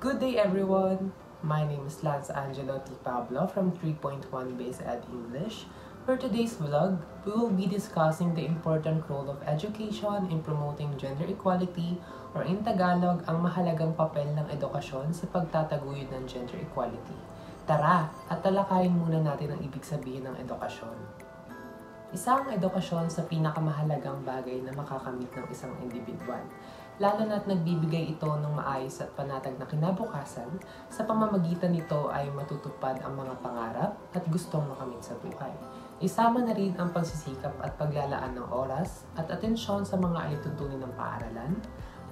Good day everyone! My name is Lance Angelo T. Pablo from 3.1 Base Ed English. For today's vlog, we will be discussing the important role of education in promoting gender equality, or in Tagalog, ang mahalagang papel ng edukasyon sa pagtataguyod ng gender equality. Tara, at talakayin muna natin ang ibig sabihin ng edukasyon. Isang edukasyon sa pinakamahalagang bagay na makakamit ng isang individual, lalo na't nagbibigay ito ng maayos at panatag na kinabukasan. Sa pamamagitan nito ay matutupad ang mga pangarap at gustong makamit sa buhay. Isama na rin ang pagsisikap at paglalaan ng oras at atensyon sa mga alituntunin ng paaralan,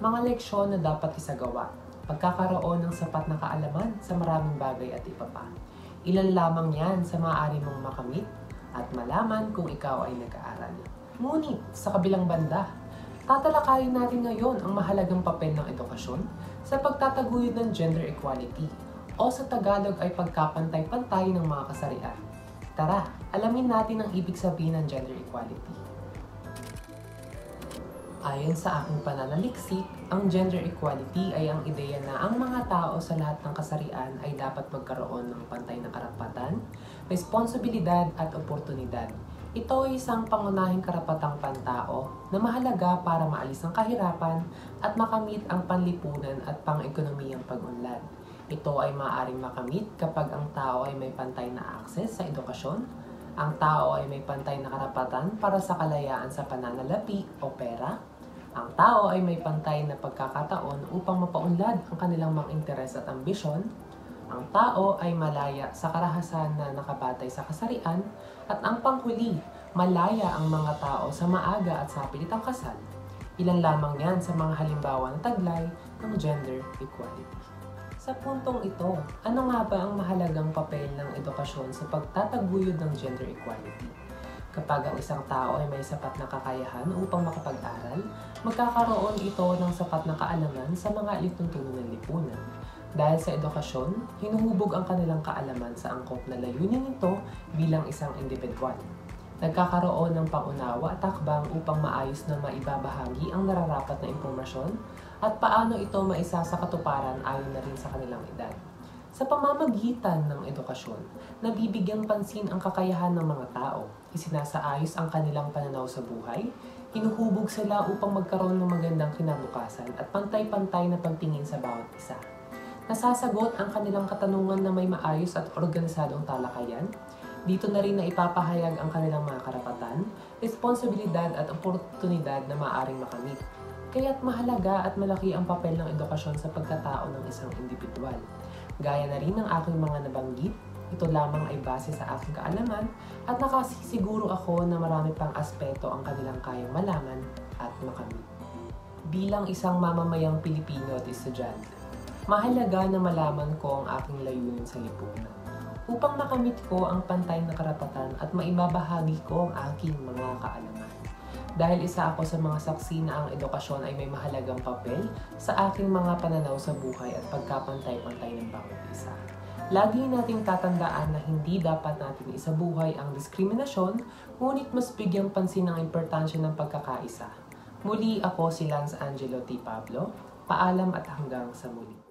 mga leksyon na dapat isagawa, pagkakaroon ng sapat na kaalaman sa maraming bagay at iba pa. Ilan lamang yan sa maaari mong makamit at malaman kung ikaw ay nag-aaral. Ngunit, sa kabilang banda, tatalakayin natin ngayon ang mahalagang papel ng edukasyon sa pagtataguyod ng gender equality, o sa Tagalog ay pagkapantay-pantay ng mga kasarian. Tara, alamin natin ang ibig sabihin ng gender equality. Ayon sa aking pananaliksik, ang gender equality ay ang ideya na ang mga tao sa lahat ng kasarian ay dapat magkaroon ng pantay na karapatan, responsibilidad at oportunidad. Ito ay isang pangunahing karapatang pantao na mahalaga para maalis ang kahirapan at makamit ang panlipunan at pang-ekonomiyang pag-unlad. Ito ay maaaring makamit kapag ang tao ay may pantay na akses sa edukasyon, ang tao ay may pantay na karapatan para sa kalayaan sa pananalapi o pera, ang tao ay may pantay na pagkakataon upang mapaunlad ang kanilang mga interes at ambisyon, ang tao ay malaya sa karahasan na nakabatay sa kasarian, at ang panghuli, malaya ang mga tao sa maaga at sapilitang kasal. Ilan lamang yan sa mga halimbawa ng taglay ng gender equality. Sa puntong ito, ano nga ba ang mahalagang papel ng edukasyon sa pagtataguyod ng gender equality? Kapag ang isang tao ay may sapat na kakayahan upang makapag-aral, magkakaroon ito ng sapat na kaalaman sa mga alituntunin ng lipunan. Dahil sa edukasyon, hinuhubog ang kanilang kaalaman sa angkop na layunin nito bilang isang individual. Nagkakaroon ng pangunawa at takbang upang maayos na maibabahagi ang nararapat na impormasyon at paano ito maisa sa katuparan ayon na rin sa kanilang edad. Sa pamamagitan ng edukasyon, nabibigyang pansin ang kakayahan ng mga tao, isinasaayos ang kanilang pananaw sa buhay, hinuhubog sila upang magkaroon ng magandang kinabukasan at pantay-pantay na pagtingin sa bawat isa. Nasasagot ang kanilang katanungan na may maayos at organisadong talakayan. Dito na rin na ipapahayag ang kanilang mga karapatan, responsibilidad at oportunidad na maaaring makamit. Kaya't mahalaga at malaki ang papel ng edukasyon sa pagkatao ng isang individual. Gaya na rin ng aking mga nabanggit, ito lamang ay base sa aking kaalaman at nakasisiguro ako na marami pang aspeto ang kanilang kayang malaman at makamit. Bilang isang mamamayang Pilipino at estudyante, mahalaga na malaman ko ang aking layunin sa lipunan upang makamit ko ang pantay na karapatan at maibabahagi ko ang aking mga kaalaman. Dahil isa ako sa mga saksi na ang edukasyon ay may mahalagang papel sa aking mga pananaw sa buhay at pagkapantay-pantay ng bawat isa. Lagi nating tatandaan na hindi dapat natin isabuhay ang diskriminasyon, ngunit mas bigyang pansin ang importansya ng pagkakaisa. Muli ako si Lance Angelo T. Pablo. Paalam at hanggang sa muli.